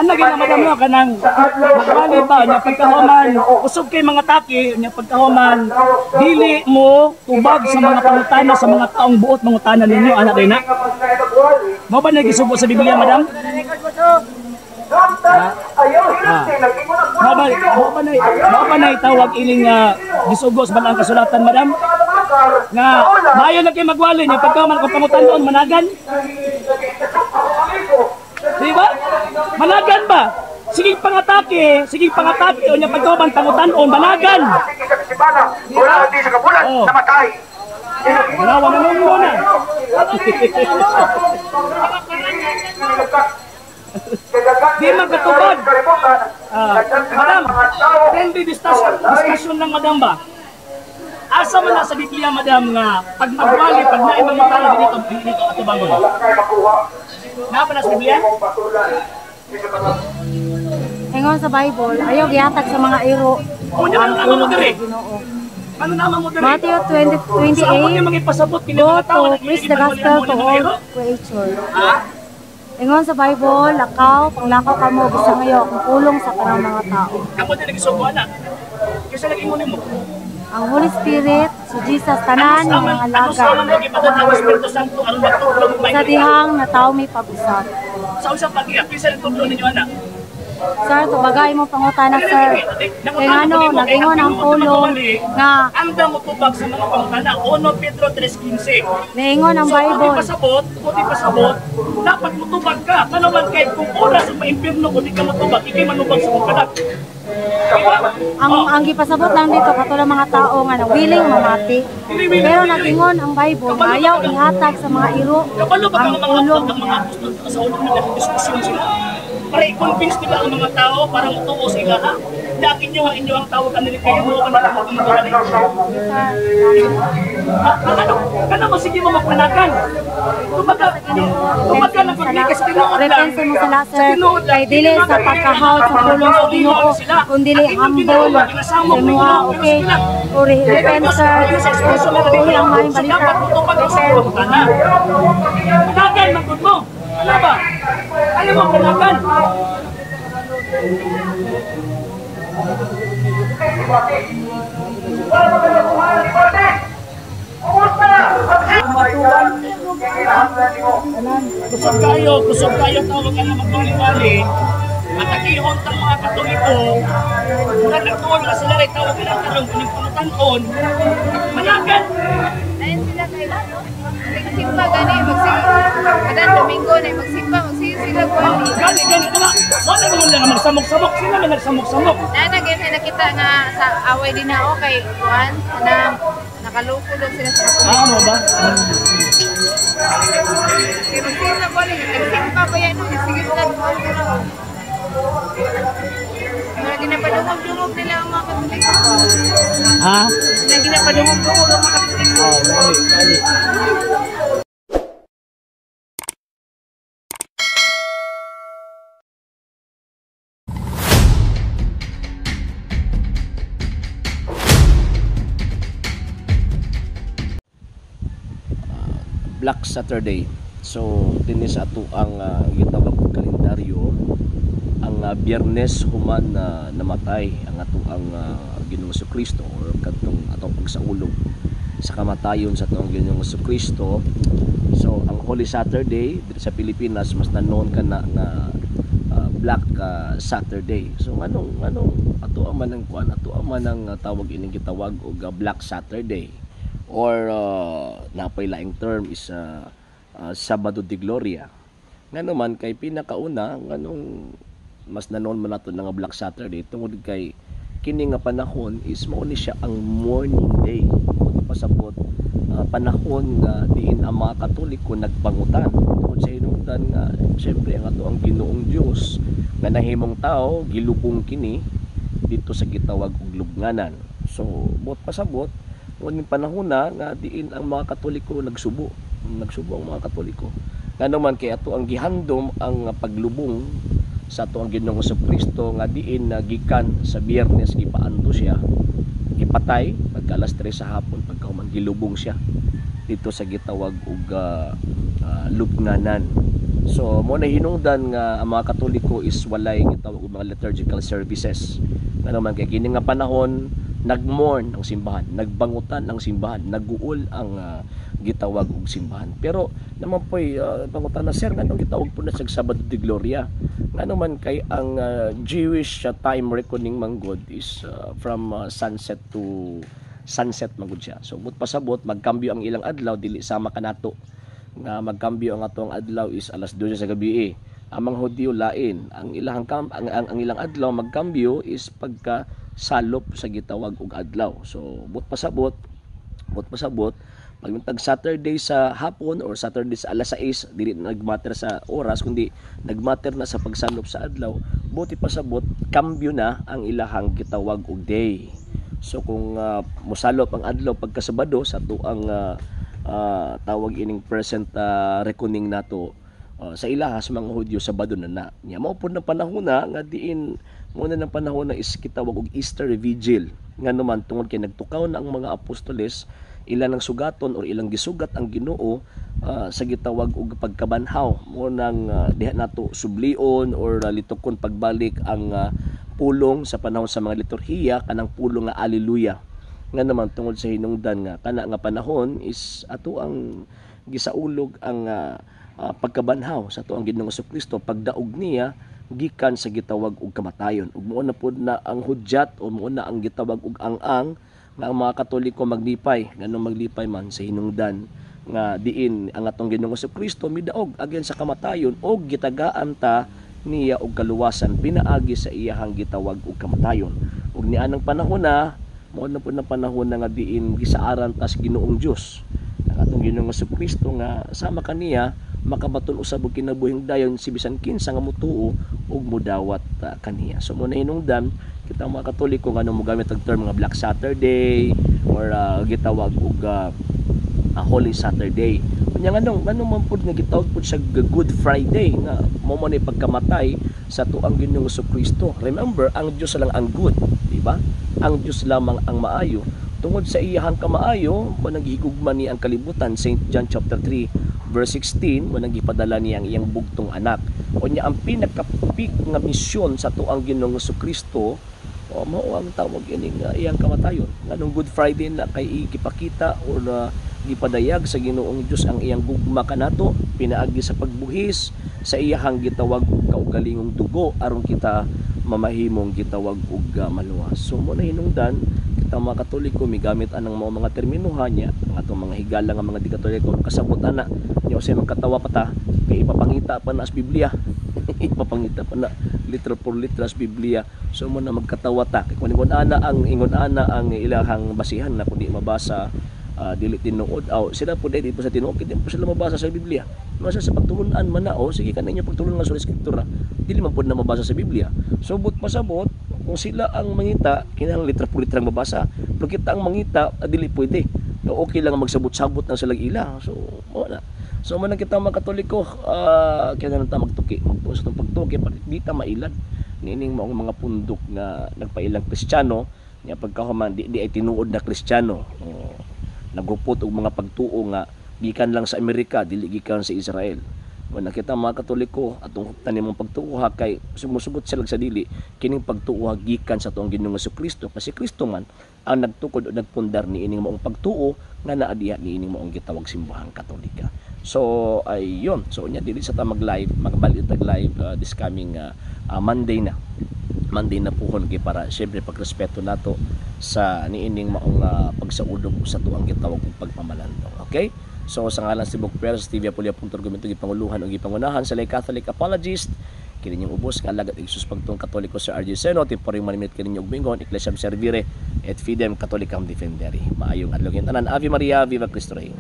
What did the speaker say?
Ano ginamada mo kanang magwali ba nya pagkahuman usog kay mga taki nya pagkahuman dili mo tubag sa mga pangutana sa mga taong buot mangutana ninyo anak kay na. Mo ba nagisubo sa Biblia madam? Mo ba na itawag ining gisugo sa balang kasulatan madam? Nga mayo na kay magwali nya pagkahuman kung pangutanon managan. Diba? Managan ba? Sige pangatake o nya pagkahuman pangutan-on managan. Wala di sa kabulan, namatay. Wala na muna. Di magkatubad. Madam, friendly discussion ng madam ba? Asa man na sa Biblia madam nga pag magwali, pag naimang matala dito ato bangon. Napa na sa Biblia? Ingon sa Bible, ayaw gihatag sa mga iro. Ano naman mo diri? Ano naman mo diri? Matthew 20:28. Go to preach the gospel to all creatures. Ingon sa Bible, panglakaw ka mo, bisa ngayon, kung pulong sa kanang mga tao. Kamu din nagsugo anak. Kasi lagi mo nimo. Ang Holy Spirit, si Jesus, tanan ng mga alaga. Sa dihang na tao may pag-usap. Sa usap pag-iyak, kisa nagtublo ninyo anak. Sir, tubagay mo pangutana, sir. Kaya nagingon ang pulong nga anda mo tubag sa mga pangutana. 1 Pedro 3:15. naingon ang Bible. Kung di pasabot, dapat mo tubag ka. Kanaman kahit kung oras sa maimpirno, kung di ka matubag, ikay manubag sa mga kanak. Ang gipasabot lang dito katulad mga tao nga na willing mamati. Pero nagingon ang Bible, ayaw ihatag sa mga iro ang pulong. Ang mga apostol sa unang nagdiskusyon sila. Para i-convince nila ang mga tao para mutuo sila ha. Dakin nyo ang inyo ang tawag kanila kayo mo ang mga kana mo sige mo magpanagan. Tumaga ng pagli kasi tinuod lang. Repense mo sila, sir, kay dili sa pagkahawat sa pulong sa Ginoo, kundi humble sa mga okay. Uri repent, sir. Uri ang maayong balita. Panagan magud mo. Ano ba? Ayaw mo panagan. Kusog kayo tawag ka na magbali-bali. At nakihon ng mga Katoliko, mula nagtuon ka sila rin tawag ka ng tarong kuning pangutanon. Managan! Ayun sila kayo, no? Nagsimba gani, kadang Domingo na magsimba, sila kwali. Gani ito nga. Wala naman lang magsamok-samok. Sila na nagsamok-samok. Nakita nga sa away din ako kay Juan, na nakaloko daw sila sa Katoliko. Mo ba? Kaya magsimba kwali, nagsimba ba yan? Sige sila, mga ginapadungog-dungog nila ang mga Katoliko. Ha? Mga ginapadungog-dungog ang mga Katoliko. Mali. Black Saturday. So dinis ato ang gitawag og kalendaryo ang Biyernes human na namatay ang ato ang Ginoong Kristo or kadtong atong pagsaulog sa kamatayon sa atong Ginoong Kristo. So ang Holy Saturday dito sa Pilipinas mas nanon ka na Black Saturday. So anong ato ang manang kuan ato ang manang tawag ining gitawag og Black Saturday or napay laing term is Sabado de Gloria. Nga naman kay pinakauna nganong mas nanon man nato nga Black Saturday tungod kay kini nga panahon is mao ni siya ang mourning day. Kung pasabot panahon nga diin ang mga Katoliko nagpangutan tungod sa hinungdan nga syempre ang ato ang Ginoong Dios nga nahimong tao gilubong kini dito sa gitawag og lubnganan. So bot pasabot uning panahon na nga diin ang mga Katoliko nagsubo ang mga Katoliko. Nga naman kay ato ang gihandom ang paglubong sa ato ang Ginoong Kristo nga diin gikan sa Biyernes gipaanto siya, gipatay pagka alas 3 sa hapon pagka gilubong siya dito sa gitawag og lubnganan. So mo na hinungdan nga ang mga Katoliko is walay gitawag og mga liturgical services. Nga naman kay kini nga panahon nagmourn ang simbahan, nagbangutan ang simbahan, naguol ang gitawag og simbahan. Pero naman po'y bangutan na sir nganong gitawag po na sa Sabado de Gloria. Nga naman kay ang Jewish time reckoning manggod is from sunset to sunset manggod siya. So but pasabot magkambyo ang ilang adlaw dili sama kanato nga magkambyo ang atong adlaw is alas 12 sa gabi. Ang mga Hudyo lain, ang ilang ilang adlaw magkambyo is pagka salop sa gitawag og adlaw. So but pasabot pag Saturday sa hapon or Saturday sa alas 6 dili na nagmatter sa oras kundi nagmatter na sa pagsalop sa adlaw. Buti pasabot kambyo na ang ilahang gitawag og day. So kung mosalop ang adlaw pagka Sabado sa tuang tawag ining present reckoning nato sa ilaha sa mga Hudyo Sabado na. Nya mao pud na panahon na nga diin muna ng panahon na is kitawag og Easter Vigil. Nga naman tungod kay nagtukaw na ang mga apostoles ilang ng sugaton or ilang gisugat ang Ginoo sa gitawag og pagkabanhaw mo nang diha nato sublion or litukon pagbalik ang pulong sa panahon sa mga liturhiya kanang pulong nga Alleluia. Nga naman tungod sa hinungdan nga kana nga panahon is ato ang gisaulog ang pagkabanhaw sa ato ang Ginoong Jesucristo pagdaog niya gikan sa gitawag og kamatayon. Ug mao na pud na ang hudyat o mao na ang gitawag og ang nga ang mga Katoliko maglipay nganong maglipay man sa hinungdan nga diin ang atong Ginoong Jesucristo midaog again sa kamatayon og gitagaan ta niya og kaluwasan pinaagi sa iyahang gitawag og kamatayon. Ug nianang panahon na mao na pud na panahon na nga diin gisaaran tas Ginoong Dios ang atong Ginoong Jesucristo nga sama kaniya makabaton usab og kinabuhing dayon si bisan kinsa nga motuo ug modawat kaniya. So mo na hinungdan kita mga Katoliko nga mo gamit og term nga Black Saturday or gitawag og Holy Saturday. Unya nganong man pud nga gitawag pud sa Good Friday nga mao man pagkamatay sa tuang Ginoong Jesucristo. Remember, ang Dios lang ang good, di ba? Ang Dios lamang ang maayo. Tungod sa iyahang kamaayo, mo naghigugma ni ang kalibutan. St. John chapter 3 verse 16, mo nagipadala niya ang iyang bugtong anak. Unya ang pinaka-peak nga misyon sa tuang Ginoong Jesucristo mao ang tawag ini nga iyang kamatayon. Nganong Good Friday na kay gipakita or gipadayag sa Ginoong Dios ang iyang gugma kanato pinaagi sa pagbuhis sa iyahang gitawag og kaugalingong dugo aron kita mamahimong gitawag og maluwas. So mo na hinungdan kita mga Katoliko migamit anang mga terminohan niya ang atong mga higala nga mga di Katoliko kasabot ana nya usay man katawa pa ta kay ipapangita pa na sa Biblia ipapangita pa na literal por literal sa Biblia. So mo na magkatawa ta kay kun ingon ana ang ilahang basihan na kundi mabasa dili tinuod sila po dili po sa tinuod kay po sila mabasa sa Biblia. Masa sa pagtulunan man na sige kaninyo pagtulon nga sa Eskriptura dili man pud na mabasa sa Biblia. So but pasabot kung sila ang mangita kinahanglan literal por literal mabasa pero kita ang mangita dili pwede. No, okay lang magsabot-sabot ng silang ila. So mo na. So man kita mga Katoliko kinahanglan ta magtuki. Sa pagtuki di ta mailad nining mga pundok nga nagpailang Kristiyano nya pagkahuman di ay tinuod na Kristiyano. Nagupot og mga pagtuo nga gikan lang sa Amerika dili gikan sa Israel. When nakita mga Katoliko atong tanimong pagtuuha kay sumusugot sila sa dili kining pagtuuha gikan sa tuong Ginoong Jesucristo kasi Kristo man ang nagtukod o nagpundar ni ining maong pagtuo nga naa diha ni ining maong gitawag simbahang Katolika. So ayun, so nya dili sa ta mag-live, magbalik tag live this coming Monday na puhon kay para syempre pagrespeto nato sa niining maong pagsaulog sa tuang gitawag og pagpamalandong. Okay? So sa ngalan si Bok Perez TV Apulia.Gumento gipanguluhan ug gipangunahan sa lay Catholic apologist kininyong ubos nga alagad igsus pagtong Katoliko Sir RJ Seno temporary manimit kininyong bingon Ecclesiam Servire et Fidem Catholicam Defendere. Maayong adlaw tanan. Ave Maria, Viva Cristo Rey.